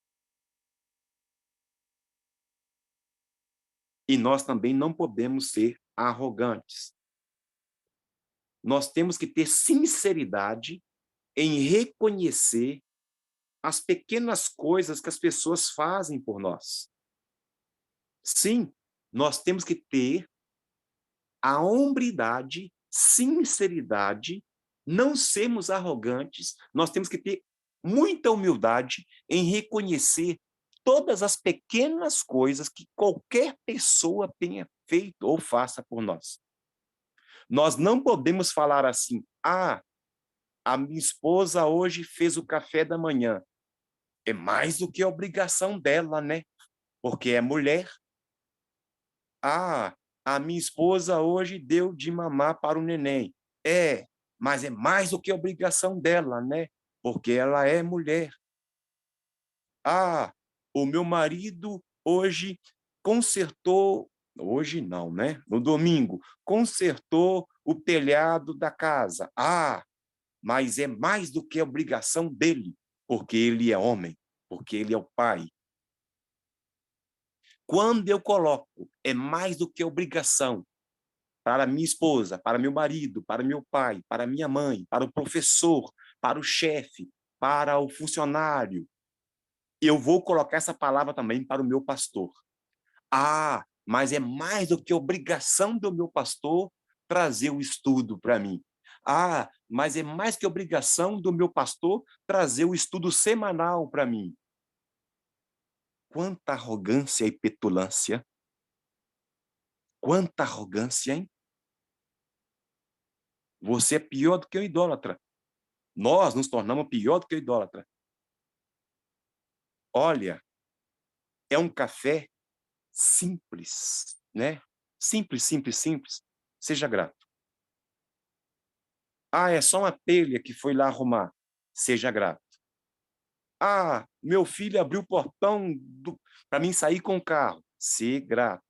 e nós também não podemos ser arrogantes. Nós temos que ter sinceridade em reconhecer as pequenas coisas que as pessoas fazem por nós. Sim, nós temos que ter a hombridade, sinceridade, não sermos arrogantes, nós temos que ter muita humildade em reconhecer todas as pequenas coisas que qualquer pessoa tenha feito ou faça por nós. Nós não podemos falar assim, a minha esposa hoje fez o café da manhã. É mais do que a obrigação dela, né? Porque é mulher. A minha esposa hoje deu de mamar para o neném. É, mas é mais do que a obrigação dela, né? Porque ela é mulher. O meu marido hoje consertou, hoje não, né? No domingo, consertou o telhado da casa. Mas é mais do que a obrigação dele, porque ele é homem, porque ele é o pai. Quando eu coloco é mais do que obrigação para minha esposa, para meu marido, para meu pai, para minha mãe, para o professor, para o chefe, para o funcionário, eu vou colocar essa palavra também para o meu pastor. Mas é mais do que obrigação do meu pastor trazer o estudo para mim. Mas é mais que obrigação do meu pastor trazer o estudo semanal para mim. Quanta arrogância e petulância. Quanta arrogância, hein? Você é pior do que o idólatra. Nós nos tornamos pior do que o idólatra. Olha, é um café simples, né? Simples, simples, simples. Seja grato. Ah, é só uma telha que foi lá arrumar. Seja grato. Ah, meu filho abriu o portão para mim sair com o carro. Ser grato.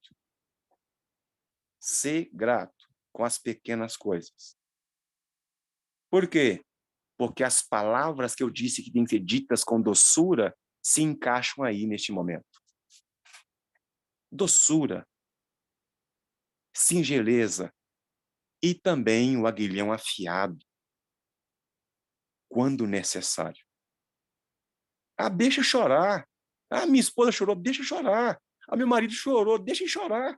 Ser grato com as pequenas coisas. Por quê? Porque as palavras que eu disse que têm que ser ditas com doçura se encaixam aí neste momento. Doçura, singeleza e também o aguilhão afiado, quando necessário. Ah, deixa chorar. Ah, minha esposa chorou, deixa chorar. Ah, meu marido chorou, deixa chorar.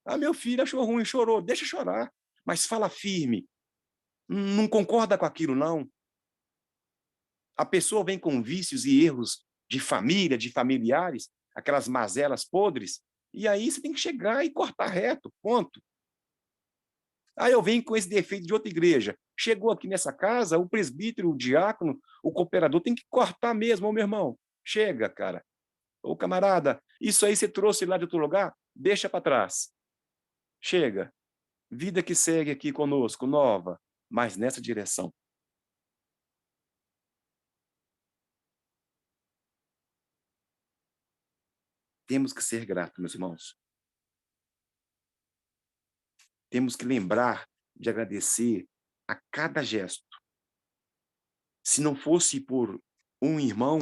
Ah, meu filho achou ruim, chorou, deixa chorar. Mas fala firme. Não concorda com aquilo, não. A pessoa vem com vícios e erros de família, de familiares, aquelas mazelas podres, e aí você tem que chegar e cortar reto, ponto. Aí eu venho com esse defeito de outra igreja. Chegou aqui nessa casa, o presbítero, o diácono, o cooperador tem que cortar mesmo, ô meu irmão. Chega, cara. Ô camarada, isso aí você trouxe lá de outro lugar? Deixa para trás. Chega. Vida que segue aqui conosco, nova, mas nessa direção. Temos que ser gratos, meus irmãos. Temos que lembrar de agradecer a cada gesto. Se não fosse por um irmão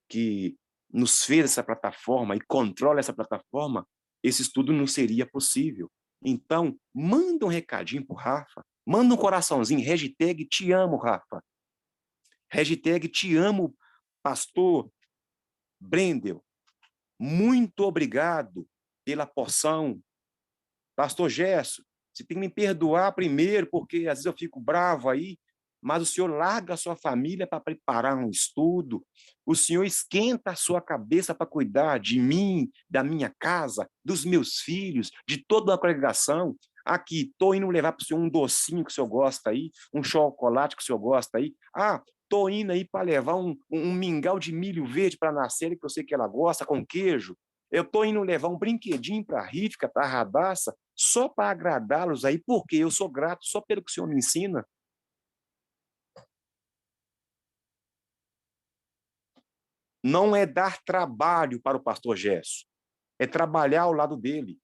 que nos fez essa plataforma e controla essa plataforma, esse estudo não seria possível. Então, manda um recadinho pro Rafa, manda um coraçãozinho, hashtag te amo, Rafa. Hashtag te amo, pastor Brendel. Muito obrigado pela porção. Pastor Gesso, você tem que me perdoar primeiro, porque às vezes eu fico bravo aí, mas o senhor larga a sua família para preparar um estudo, o senhor esquenta a sua cabeça para cuidar de mim, da minha casa, dos meus filhos, de toda a congregação. Aqui, estou indo levar para o senhor um docinho que o senhor gosta aí, um chocolate que o senhor gosta aí. Ah, estou indo aí para levar um mingau de milho verde para nascer, que eu sei que ela gosta, com queijo. Eu estou indo levar um brinquedinho para a Rivka, para a Radassa, só para agradá-los aí, porque eu sou grato só pelo que o Senhor me ensina. Não é dar trabalho para o pastor Gesso, é trabalhar ao lado dele.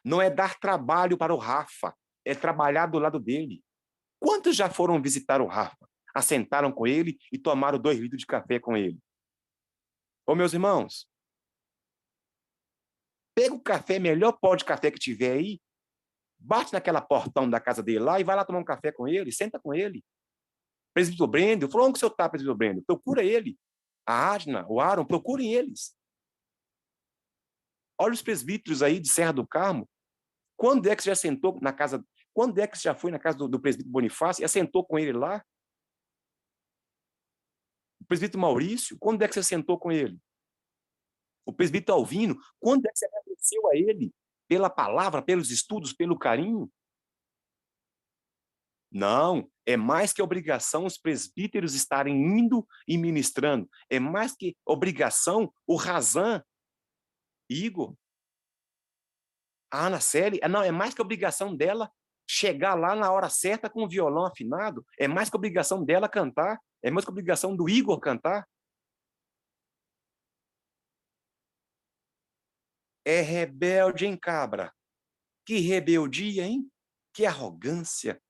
Não é dar trabalho para o Rafa, é trabalhar do lado dele. Quantos já foram visitar o Rafa? Assentaram com ele e tomaram 2 litros de café com ele? Ô, meus irmãos, pega o café, melhor pó de café que tiver aí, bate naquela portão da casa dele lá e vai lá tomar um café com ele, senta com ele. Presbítero Brendo, falou, onde que o senhor está, presbítero Brendo? Procura ele. A Adna, o Aaron, procurem eles. Olha os presbíteros aí de Serra do Carmo. Quando é que você já sentou na casa, quando é que você já foi na casa do presbítero Bonifácio e sentou com ele lá? O presbítero Maurício, quando é que você sentou com ele? O presbítero Alvino, quando é que você agradeceu a ele pela palavra, pelos estudos, pelo carinho? Não, é mais que obrigação os presbíteros estarem indo e ministrando. É mais que obrigação o Razan, Igor, a Ana Célia, não, é mais que obrigação dela chegar lá na hora certa com o violão afinado. É mais que obrigação dela cantar. É mais que obrigação do Igor cantar. É rebelde, hein, cabra? Que rebeldia, hein? Que arrogância.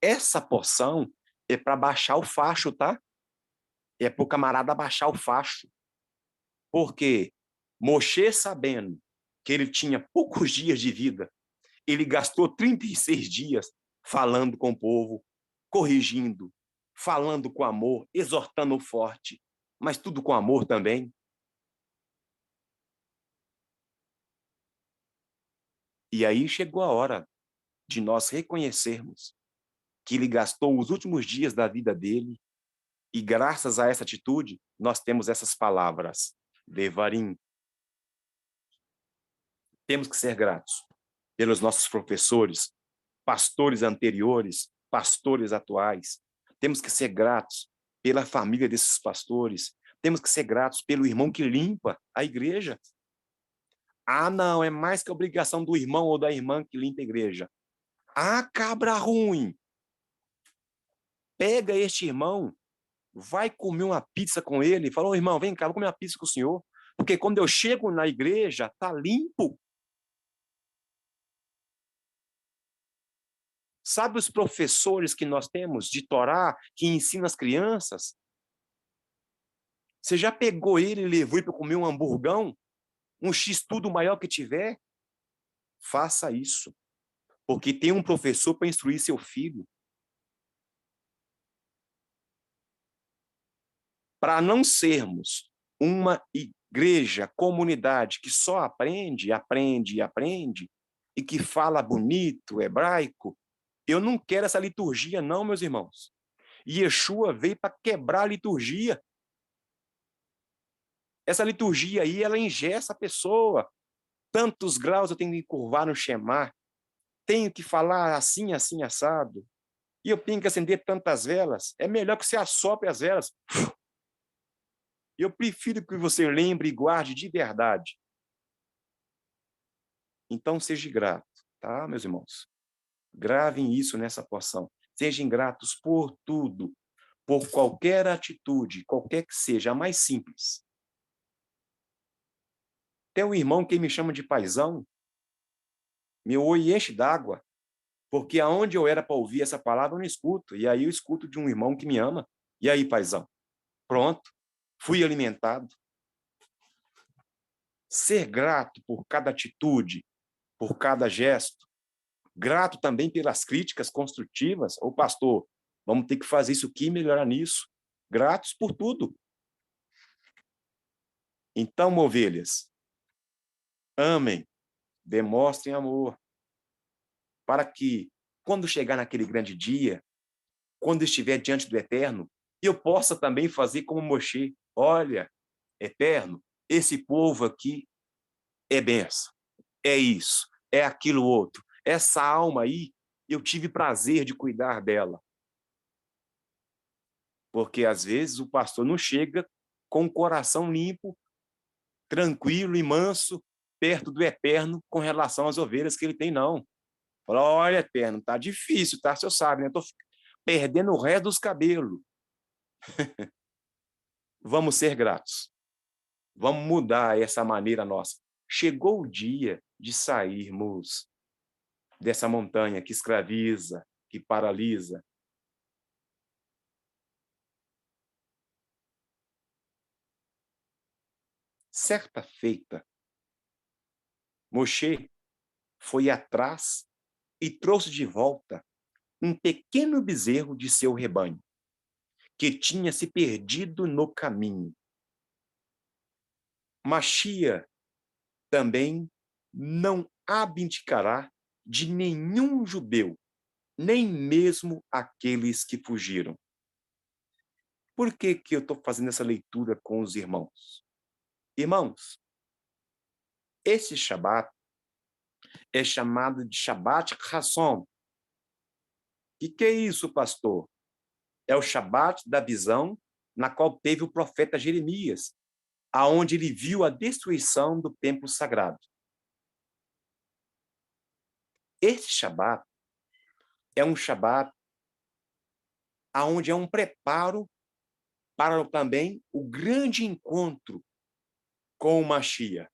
Essa porção é para baixar o facho, tá? É para o camarada baixar o facho. Porque Moshe, sabendo que ele tinha poucos dias de vida, ele gastou 36 dias falando com o povo, corrigindo, falando com amor, exortando forte, mas tudo com amor também. E aí chegou a hora de nós reconhecermos que ele gastou os últimos dias da vida dele e graças a essa atitude nós temos essas palavras. Devarim. Temos que ser gratos pelos nossos professores, pastores anteriores, pastores atuais, temos que ser gratos pela família desses pastores, temos que ser gratos pelo irmão que limpa a igreja. Ah, não, é mais que obrigação do irmão ou da irmã que limpa a igreja. Ah, cabra ruim! Pega este irmão, vai comer uma pizza com ele, fala, ô irmão, vem cá, vou comer uma pizza com o senhor, porque quando eu chego na igreja, tá limpo. Sabe os professores que nós temos de Torá, que ensinam as crianças? Você já pegou ele e levou ele para comer um hamburgão? Um X-tudo maior que tiver? Faça isso, porque tem um professor para instruir seu filho. Para não sermos uma igreja, comunidade que só aprende, aprende e aprende, e que fala bonito, hebraico, eu não quero essa liturgia não, meus irmãos. Yeshua veio para quebrar a liturgia. Essa liturgia aí, ela engessa a pessoa. Tantos graus eu tenho que curvar no Shema, tenho que falar assim, assim, assado, e eu tenho que acender tantas velas. É melhor que você assopre as velas. Eu prefiro que você lembre e guarde de verdade. Então, seja grato, tá, meus irmãos? Gravem isso nessa porção. Sejam gratos por tudo, por qualquer atitude, qualquer que seja, a mais simples. Tem um irmão que me chama de paizão, meu olho enche d'água, porque aonde eu era para ouvir essa palavra, eu não escuto. E aí eu escuto de um irmão que me ama. E aí, paizão? Pronto, fui alimentado. Ser grato por cada atitude, por cada gesto. Grato também pelas críticas construtivas. Ô, pastor, vamos ter que fazer isso aqui e melhorar nisso. Gratos por tudo. Então, ovelhas, amem, demonstrem amor, para que, quando chegar naquele grande dia, quando estiver diante do Eterno, eu possa também fazer como Moshe. Olha, Eterno, esse povo aqui é benção, é isso, é aquilo outro. Essa alma aí, eu tive prazer de cuidar dela. Porque, às vezes, o pastor não chega com o coração limpo, tranquilo e manso, perto do Eterno, com relação às ovelhas que ele tem, não. Fala, olha, Eterno, tá difícil, tá? O senhor sabe, né? Tô perdendo o resto dos cabelos. Vamos ser gratos. Vamos mudar essa maneira nossa. Chegou o dia de sairmos dessa montanha que escraviza, que paralisa. Certa feita, Moshe foi atrás e trouxe de volta um pequeno bezerro de seu rebanho, que tinha se perdido no caminho. Machia também não abdicará de nenhum judeu, nem mesmo aqueles que fugiram. Por que que eu estou fazendo essa leitura com os irmãos? Irmãos, esse Shabat é chamado de Shabat Hassom. O que é isso, pastor? É o Shabat da visão na qual teve o profeta Jeremias, aonde ele viu a destruição do templo sagrado. Esse Shabat é um Shabat aonde é um preparo para também o grande encontro com o Mashiach.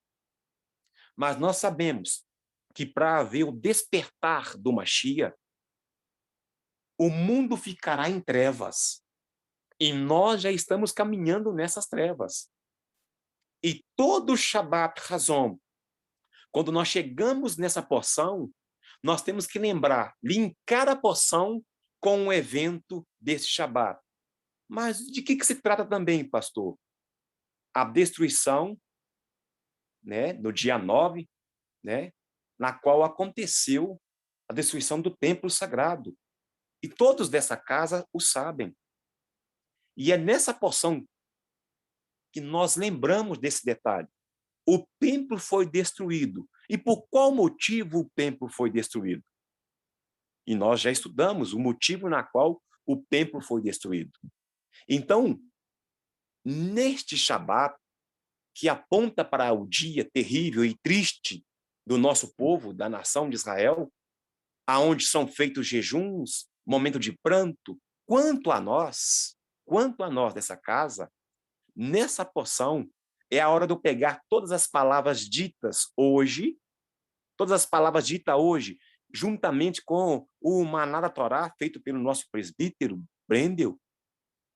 Mas nós sabemos que para haver o despertar do Mashiach, o mundo ficará em trevas. E nós já estamos caminhando nessas trevas. E todo Shabbat Hazom, quando nós chegamos nessa porção, nós temos que lembrar, linkar a porção com o evento desse Shabbat. Mas de que se trata também, pastor? A destruição, né, no dia 9, né, na qual aconteceu a destruição do templo sagrado. E todos dessa casa o sabem. E é nessa porção que nós lembramos desse detalhe. O templo foi destruído. E por qual motivo o templo foi destruído? E nós já estudamos o motivo na qual o templo foi destruído. Então, neste Shabat, que aponta para o dia terrível e triste do nosso povo, da nação de Israel, aonde são feitos jejuns, momento de pranto, quanto a nós dessa casa, nessa porção, é a hora de eu pegar todas as palavras ditas hoje, todas as palavras ditas hoje, juntamente com o Maná da Torá, feito pelo nosso presbítero Brendel,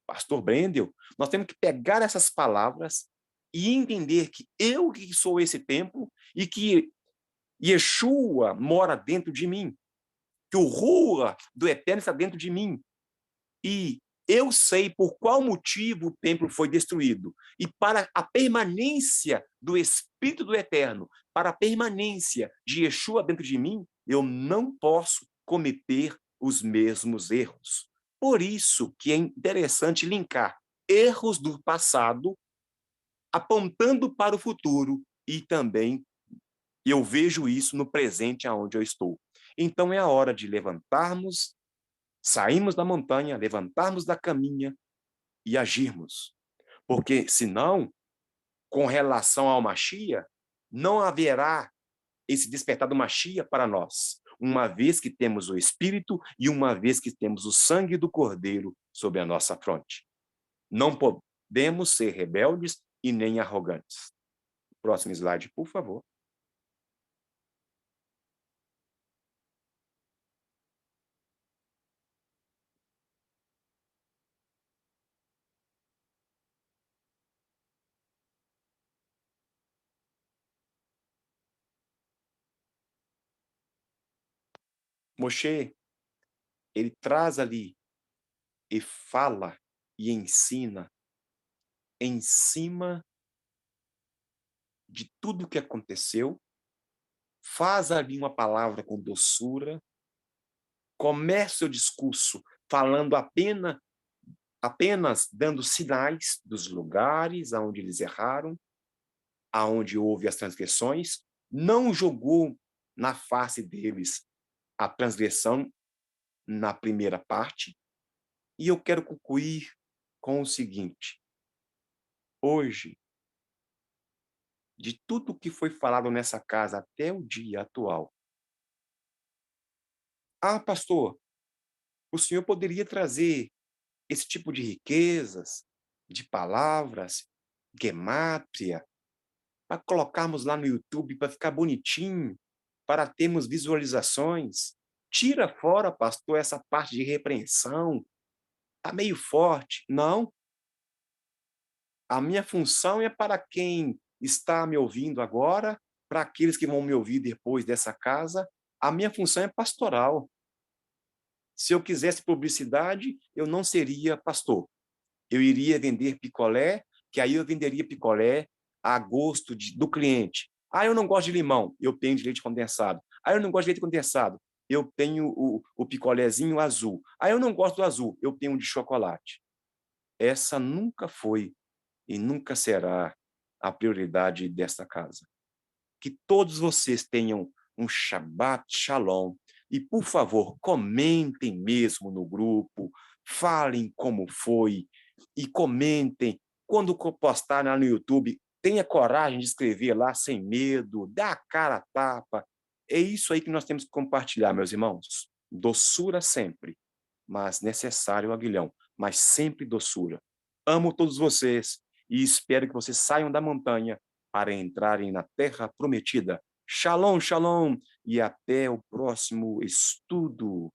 pastor Brendel, nós temos que pegar essas palavras e entender que eu que sou esse templo e que Yeshua mora dentro de mim, que o Rua do Eterno está dentro de mim. E eu sei por qual motivo o templo foi destruído. E para a permanência do Espírito do Eterno, para a permanência de Yeshua dentro de mim, eu não posso cometer os mesmos erros. Por isso que é interessante linkar erros do passado apontando para o futuro e também eu vejo isso no presente aonde eu estou. Então é a hora de levantarmos, sairmos da montanha, levantarmos da caminha e agirmos. Porque senão, com relação ao Machia, não haverá esse despertar do Machia para nós, uma vez que temos o Espírito e uma vez que temos o sangue do Cordeiro sobre a nossa fronte. Não podemos ser rebeldes e nem arrogantes. Próximo slide, por favor. Moshe, ele traz ali e fala e ensina em cima de tudo o que aconteceu, faz ali uma palavra com doçura, começa o seu discurso falando apenas dando sinais dos lugares aonde eles erraram, aonde houve as transgressões, não jogou na face deles a transgressão na primeira parte. E eu quero concluir com o seguinte: hoje, de tudo que foi falado nessa casa até o dia atual, pastor, o senhor poderia trazer esse tipo de riquezas, de palavras, gemátria, para colocarmos lá no YouTube para ficar bonitinho, para termos visualizações. Tira fora, pastor, essa parte de repreensão. Está meio forte. Não. A minha função é para quem está me ouvindo agora, para aqueles que vão me ouvir depois dessa casa. A minha função é pastoral. Se eu quisesse publicidade, eu não seria pastor. Eu iria vender picolé, que aí eu venderia picolé a gosto do cliente. Eu não gosto de limão, eu tenho de leite condensado. Eu não gosto de leite condensado, eu tenho o picolézinho azul. Eu não gosto do azul, eu tenho de chocolate. Essa nunca foi e nunca será a prioridade desta casa. Que todos vocês tenham um Shabbat Shalom. E, por favor, comentem mesmo no grupo, falem como foi e comentem. Quando postar lá no YouTube, tenha coragem de escrever lá sem medo, dá a cara a tapa. É isso aí que nós temos que compartilhar, meus irmãos. Doçura sempre, mas necessário aguilhão, mas sempre doçura. Amo todos vocês e espero que vocês saiam da montanha para entrarem na terra prometida. Shalom, shalom, e até o próximo estudo.